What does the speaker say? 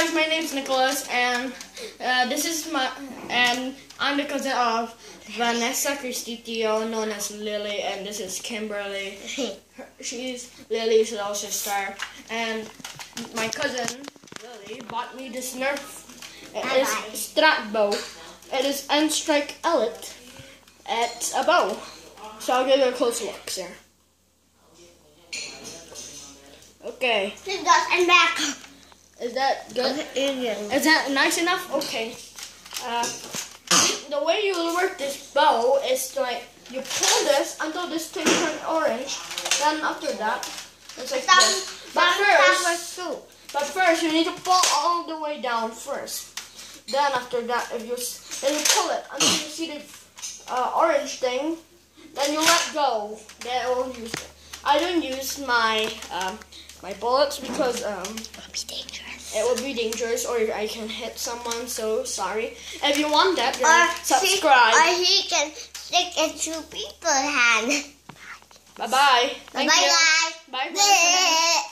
guys, my name's Nicholas, and I'm the cousin of Vanessa Cristitio, known as Lily, and this is Kimberly. Lily's little sister, and my cousin Lily bought me this Nerf. It is strat bow. It is end strike elite. It's a bow. So I'll give you a close look, sir. Okay. And back. Is that good? Is that nice enough? Okay. The way you work this bow is like you pull this until this thing turns orange. Then after that, it's like this. But first, you need to pull all the way down first. Then after that, then you pull it until you see the orange thing. Then you let go. Then I will use it. I don't use my my bullets because it would be dangerous, or I can hit someone. So sorry. If you want that, then subscribe. Or he can stick it to people's hand. Bye bye. Thank you. Bye. Bye.